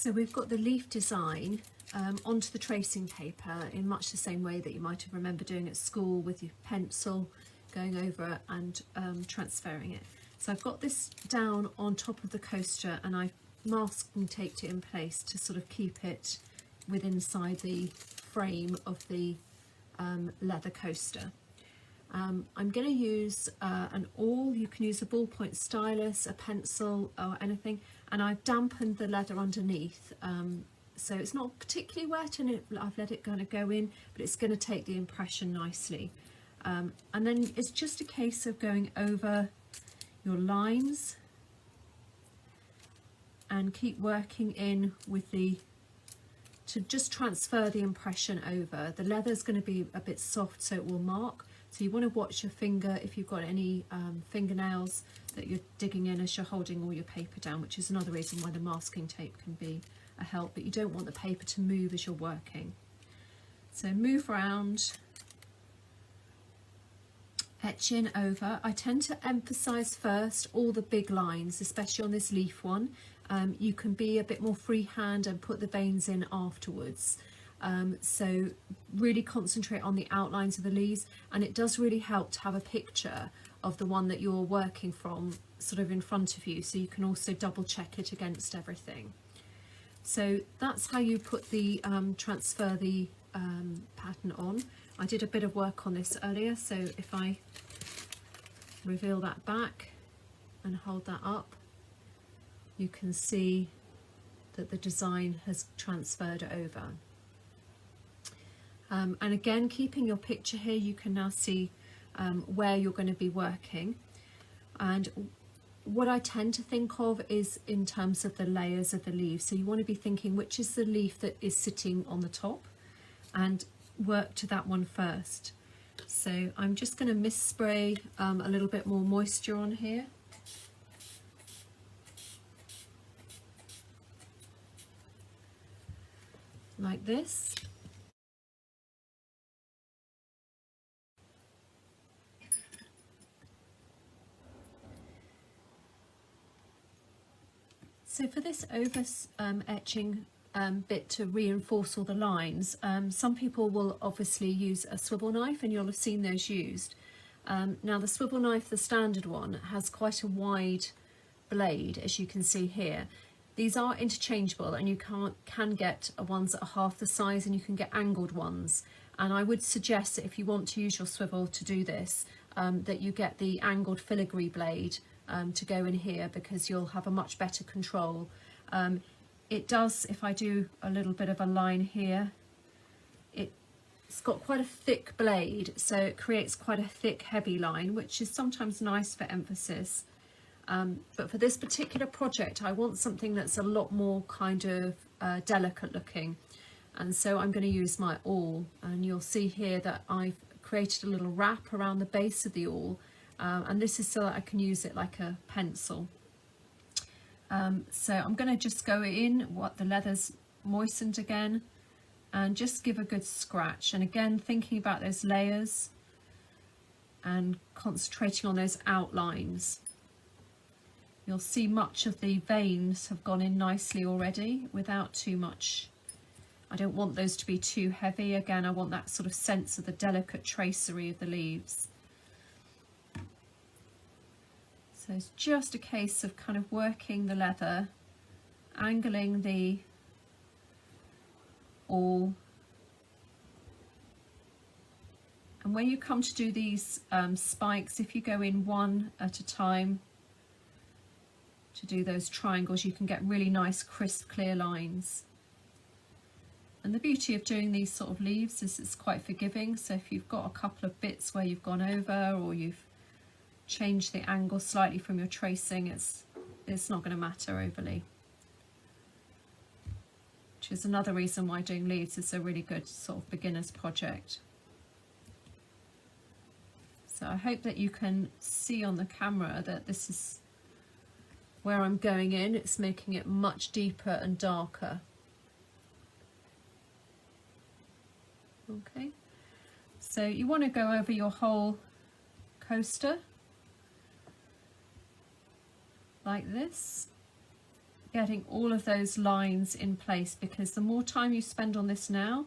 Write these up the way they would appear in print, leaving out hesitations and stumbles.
So we've got the leaf design onto the tracing paper in much the same way that you might have remembered doing at school, with your pencil going over it and transferring it. So I've got this down on top of the coaster, and I've masked and taped it in place to sort of keep it within inside the frame of the leather coaster. I'm going to use an awl. You can use a ballpoint stylus, a pencil or anything, and I've dampened the leather underneath, so it's not particularly wet, and I've let it kind of go in, but it's going to take the impression nicely. And then it's just a case of going over your lines and keep working in with to just transfer the impression over. The leather is going to be a bit soft, so it will mark. So you want to watch your finger if you've got any fingernails that you're digging in as you're holding all your paper down, which is another reason why the masking tape can be a help, but you don't want the paper to move as you're working. So move around, etch in over. I tend to emphasize first all the big lines, especially on this leaf one. You can be a bit more freehand and put the veins in afterwards. So really concentrate on the outlines of the leaves, and it does really help to have a picture of the one that you're working from sort of in front of you, so you can also double check it against everything. So that's how you put the transfer the pattern on. I did a bit of work on this earlier, so if I reveal that back and hold that up, you can see that the design has transferred over. And again, keeping your picture here, you can now see where you're going to be working. And what I tend to think of is in terms of the layers of the leaves. So you want to be thinking which is the leaf that is sitting on the top, and work to that one first. So I'm just going to mist spray a little bit more moisture on here. Like this. So for this over etching bit to reinforce all the lines, some people will obviously use a swivel knife, and you'll have seen those used. Now the swivel knife, the standard one, has quite a wide blade, as you can see here. These are interchangeable, and you can get ones that are half the size, and you can get angled ones. And I would suggest that if you want to use your swivel to do this, that you get the angled filigree blade to go in here, because you'll have a much better control. It does, if I do a little bit of a line here, it's got quite a thick blade, so it creates quite a thick, heavy line, which is sometimes nice for emphasis. But for this particular project, I want something that's a lot more kind of delicate looking. And so I'm going to use my awl, and you'll see here that I've created a little wrap around the base of the awl. And this is so that I can use it like a pencil. So I'm going to just go in, what the leather's moistened again, and just give a good scratch. And again, thinking about those layers and concentrating on those outlines. You'll see much of the veins have gone in nicely already without too much. I don't want those to be too heavy. Again, I want that sort of sense of the delicate tracery of the leaves. So it's just a case of kind of working the leather, angling the awl. And when you come to do these spikes, if you go in one at a time to do those triangles, you can get really nice, crisp, clear lines. And the beauty of doing these sort of leaves is it's quite forgiving. So if you've got a couple of bits where you've gone over, or you've change the angle slightly from your tracing, it's not going to matter overly, which is another reason why doing leaves is a really good sort of beginner's project. So I hope that you can see on the camera that this is where I'm going in. It's making it much deeper and darker. Okay, so you want to go over your whole coaster like this, getting all of those lines in place, because the more time you spend on this now,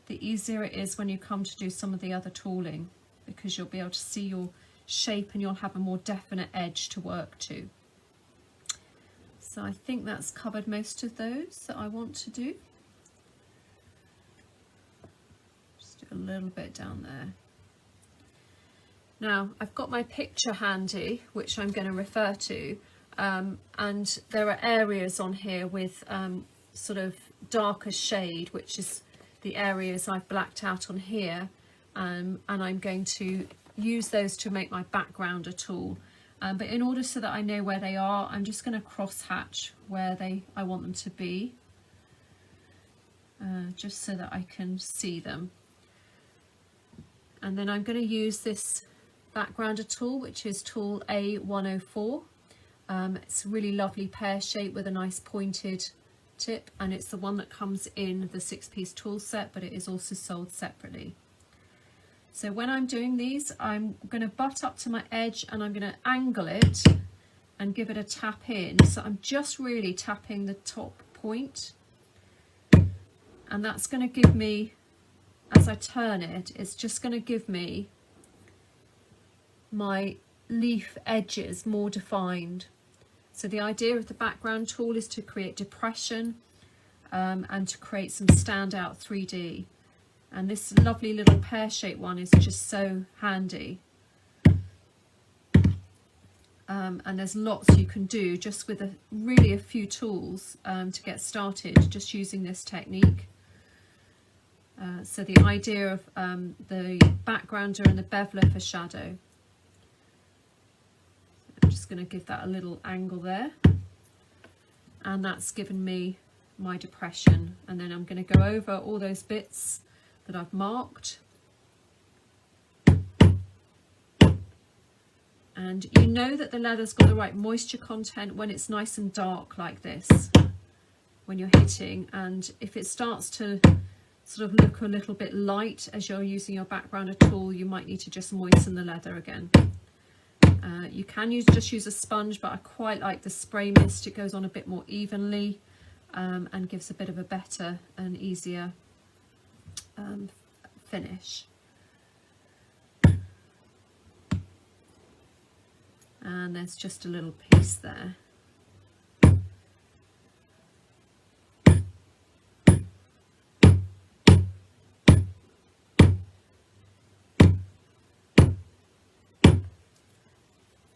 the easier it is when you come to do some of the other tooling, because you'll be able to see your shape and you'll have a more definite edge to work to. So I think that's covered most of those that I want to do. Just do a little bit down there. Now I've got my picture handy, which I'm going to refer to, and there are areas on here with sort of darker shade, which is the areas I've blacked out on here, and I'm going to use those to make my backgrounder tool. But in order so that I know where they are, I'm just going to cross hatch where I want them to be, just so that I can see them. And then I'm going to use this backgrounder tool, which is tool A104. It's a really lovely pear shape with a nice pointed tip, and it's the one that comes in the 6-piece tool set, but it is also sold separately. So when I'm doing these, I'm going to butt up to my edge and I'm going to angle it and give it a tap in. So I'm just really tapping the top point, and that's going to give me, as I turn it, it's just going to give me my leaf edges more defined. So the idea of the background tool is to create depression and to create some standout 3D. And this lovely little pear-shaped one is just so handy. And there's lots you can do just with really a few tools to get started, just using this technique. So the idea of the backgrounder and the beveller for shadow. I'm just going to give that a little angle there, and that's given me my depression. And then I'm going to go over all those bits that I've marked, and you know that the leather's got the right moisture content when it's nice and dark like this, when you're hitting. And if it starts to sort of look a little bit light as you're using your backgrounder tool, you might need to just moisten the leather again. You can just use a sponge, but I quite like the spray mist. It goes on a bit more evenly and gives a bit of a better and easier finish. And there's just a little piece there.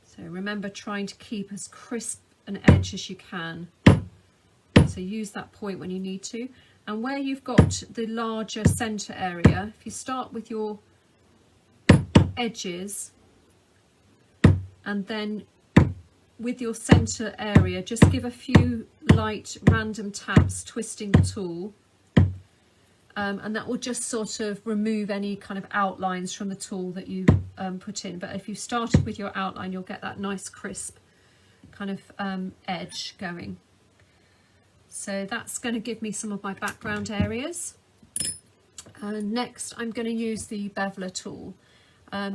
So remember, trying to keep as crisp an edge as you can. So use that point when you need to. And where you've got the larger centre area, if you start with your edges and then with your centre area, just give a few light random taps, twisting the tool, and that will just sort of remove any kind of outlines from the tool that you put in. But if you started with your outline, you'll get that nice crisp kind of edge going. So that's going to give me some of my background areas. Next, I'm going to use the beveller tool.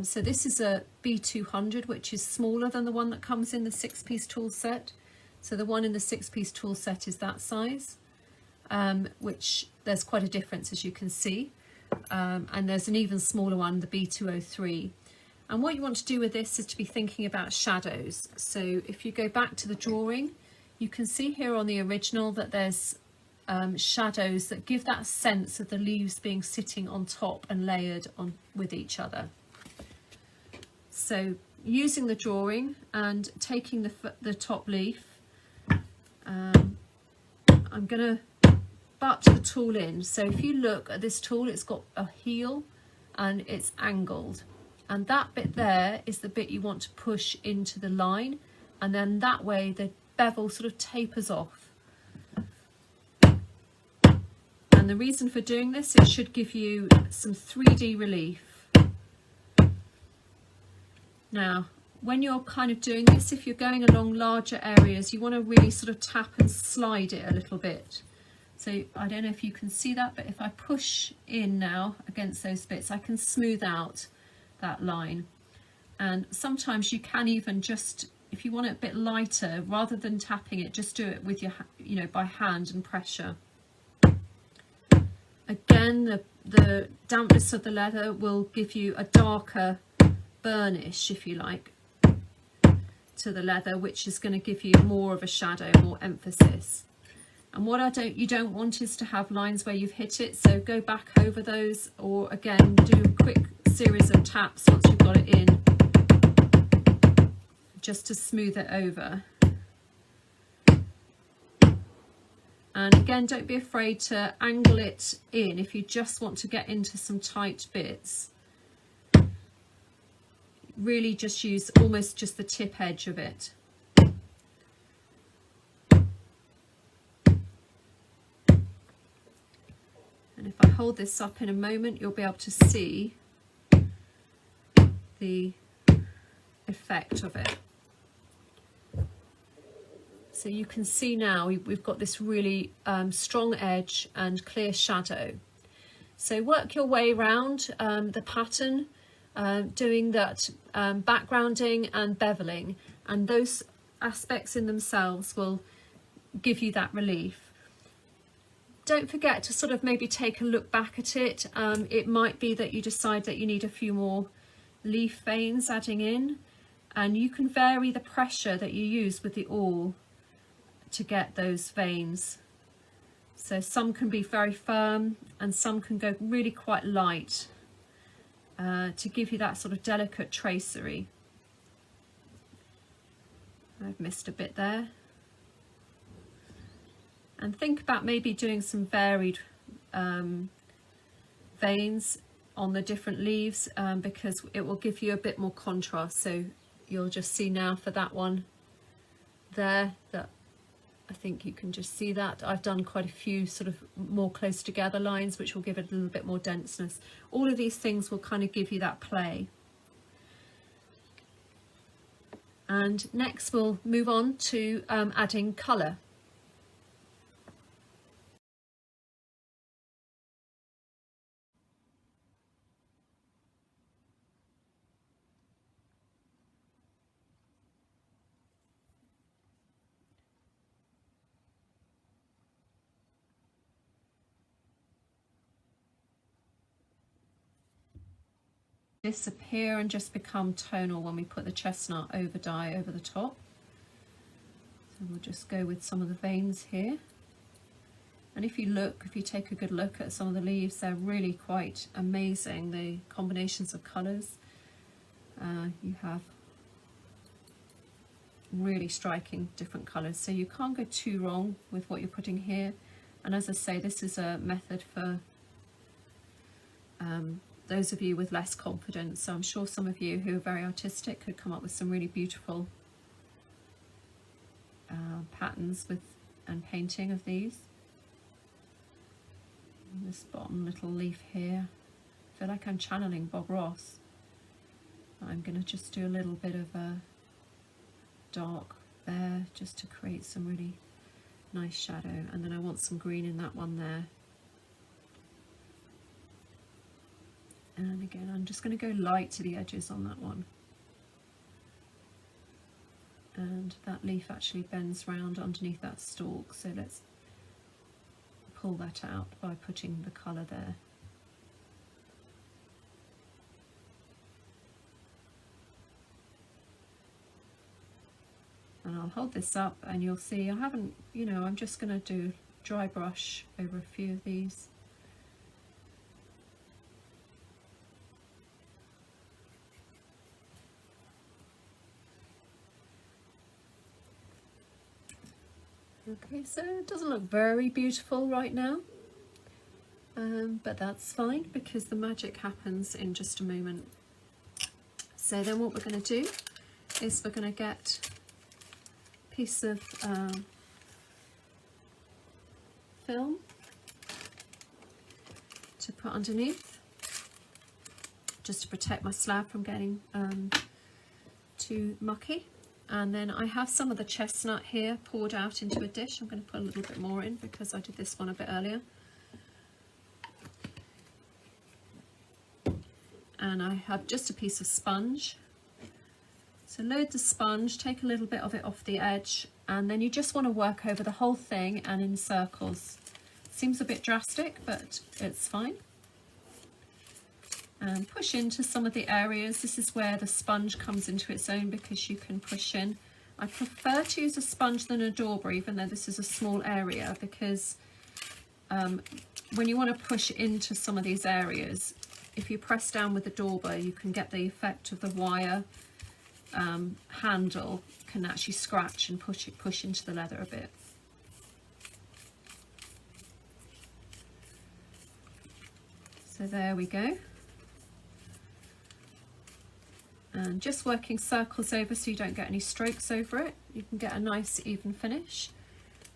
So this is a B200, which is smaller than the one that comes in the 6-piece tool set. So the one in the 6-piece tool set is that size, which there's quite a difference, as you can see. And there's an even smaller one, the B203. And what you want to do with this is to be thinking about shadows. So if you go back to the drawing, you can see here on the original that there's shadows that give that sense of the leaves being sitting on top and layered on with each other. So using the drawing and taking the top leaf, I'm going to butt the tool in. So if you look at this tool, it's got a heel and it's angled. And that bit there is the bit you want to push into the line, and then that way the bevel sort of tapers off. And the reason for doing this, it should give you some 3D relief. Now, when you're kind of doing this, if you're going along larger areas, you want to really sort of tap and slide it a little bit. So I don't know if you can see that, but if I push in now against those bits, I can smooth out that line. And sometimes you can even just, if you want it a bit lighter, rather than tapping it, just do it with your, you know, by hand and pressure. Again, the dampness of the leather will give you a darker burnish, if you like, to the leather, which is going to give you more of a shadow, more emphasis. And what you don't want is to have lines where you've hit it, so go back over those, or again do a quick series of taps once you've got it in, just to smooth it over. And again, don't be afraid to angle it in if you just want to get into some tight bits. Really just use almost just the tip edge of it. And if I hold this up in a moment, you'll be able to see the effect of it. So you can see now we've got this really strong edge and clear shadow. So work your way around the pattern, doing that backgrounding and beveling, and those aspects in themselves will give you that relief. Don't forget to sort of maybe take a look back at it. It might be that you decide that you need a few more leaf veins adding in, and you can vary the pressure that you use with the awl to get those veins. So some can be very firm and some can go really quite light to give you that sort of delicate tracery. I've missed a bit there. And think about maybe doing some varied veins on the different leaves, because it will give you a bit more contrast. So you'll just see now for that one there, that I think you can just see that I've done quite a few sort of more close together lines, which will give it a little bit more denseness. All of these things will kind of give you that play. And next we'll move on to adding colour. Disappear and just become tonal when we put the chestnut over dye over the top. So we'll just go with some of the veins here. And if you take a good look at some of the leaves, they're really quite amazing, the combinations of colours. You have really striking different colours, so you can't go too wrong with what you're putting here. And as I say, this is a method for those of you with less confidence. So I'm sure some of you who are very artistic could come up with some really beautiful patterns and painting of these. And this bottom little leaf here, I feel like I'm channeling Bob Ross. I'm going to just do a little bit of a dark there just to create some really nice shadow, and then I want some green in that one there. And again, I'm just going to go light to the edges on that one. And that leaf actually bends round underneath that stalk, so let's pull that out by putting the colour there. And I'll hold this up and you'll see I haven't, I'm just going to do dry brush over a few of these. Okay, so it doesn't look very beautiful right now, but that's fine because the magic happens in just a moment. So then what we're going to do is we're going to get a piece of film to put underneath, just to protect my slab from getting too mucky. And then I have some of the chestnut here poured out into a dish. I'm going to put a little bit more in because I did this one a bit earlier. And I have just a piece of sponge. So load the sponge, take a little bit of it off the edge, and then you just want to work over the whole thing and in circles. Seems a bit drastic, but it's fine. And push into some of the areas. This is where the sponge comes into its own because you can push in. I prefer to use a sponge than a dauber, even though this is a small area, because when you want to push into some of these areas, if you press down with the dauber, you can get the effect of the wire handle can actually scratch and push into the leather a bit. So there we go. And just working circles over so you don't get any strokes over it. You can get a nice even finish.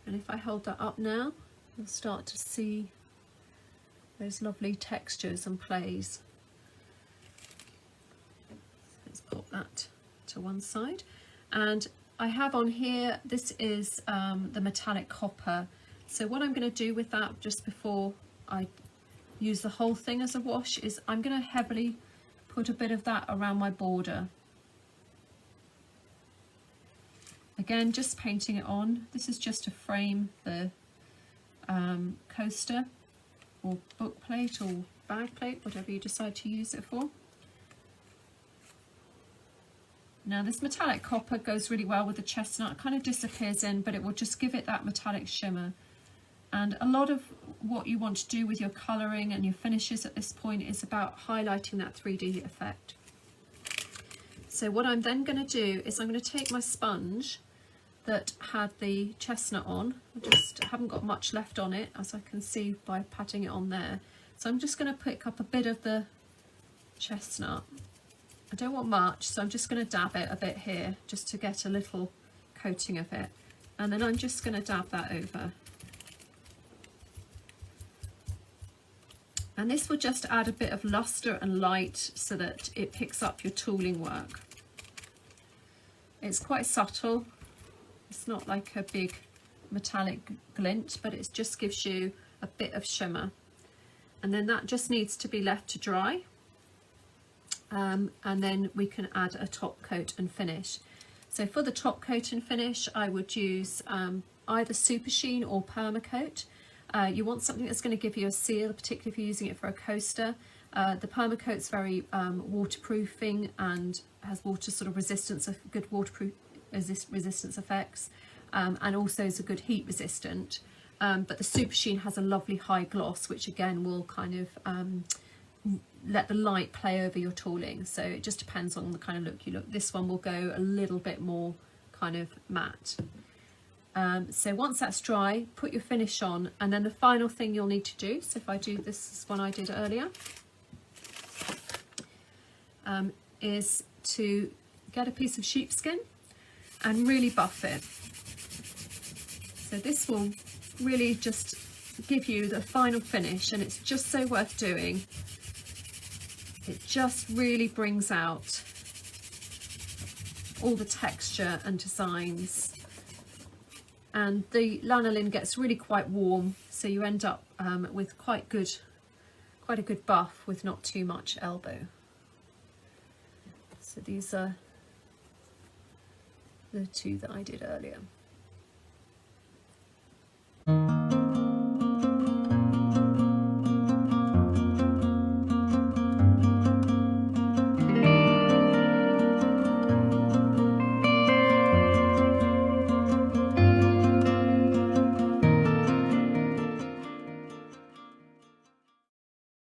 And if I hold that up now, you'll start to see those lovely textures and plays. Let's pop that to one side. And I have on here, this is the metallic copper. So what I'm going to do with that just before I use the whole thing as a wash is I'm going to heavily put a bit of that around my border. Again, just painting it on. This is just to frame the coaster or book plate or bag plate, whatever you decide to use it for. Now this metallic copper goes really well with the chestnut. It kind of disappears in, but it will just give it that metallic shimmer. And a lot of what you want to do with your colouring and your finishes at this point is about highlighting that 3D effect. So what I'm then going to do is I'm going to take my sponge that had the chestnut on. I just haven't got much left on it, as I can see by patting it on there. So I'm just going to pick up a bit of the chestnut. I don't want much, so I'm just going to dab it a bit here just to get a little coating of it. And then I'm just going to dab that over. And this will just add a bit of luster and light so that it picks up your tooling work. It's quite subtle. It's not like a big metallic glint, but it just gives you a bit of shimmer. And then that just needs to be left to dry. And then we can add a top coat and finish. So for the top coat and finish, I would use either Super Sheen or Permacoat. You want something that's going to give you a seal, particularly if you're using it for a coaster. The Permacoat's very waterproofing and has water sort of resistance, good waterproof resistance effects, and also is a good heat resistant. But the Super Sheen has a lovely high gloss, which again will kind of let the light play over your tooling. So it just depends on the kind of look you look. This one will go a little bit more kind of matte. So once that's dry, put your finish on, and then the final thing you'll need to do, so if I do this one I did earlier, is to get a piece of sheepskin and really buff it. So this will really just give you the final finish, and it's just so worth doing. It just really brings out all the texture and designs. And the lanolin gets really quite warm, so you end up with quite a good buff with not too much elbow. So these are the two that I did earlier.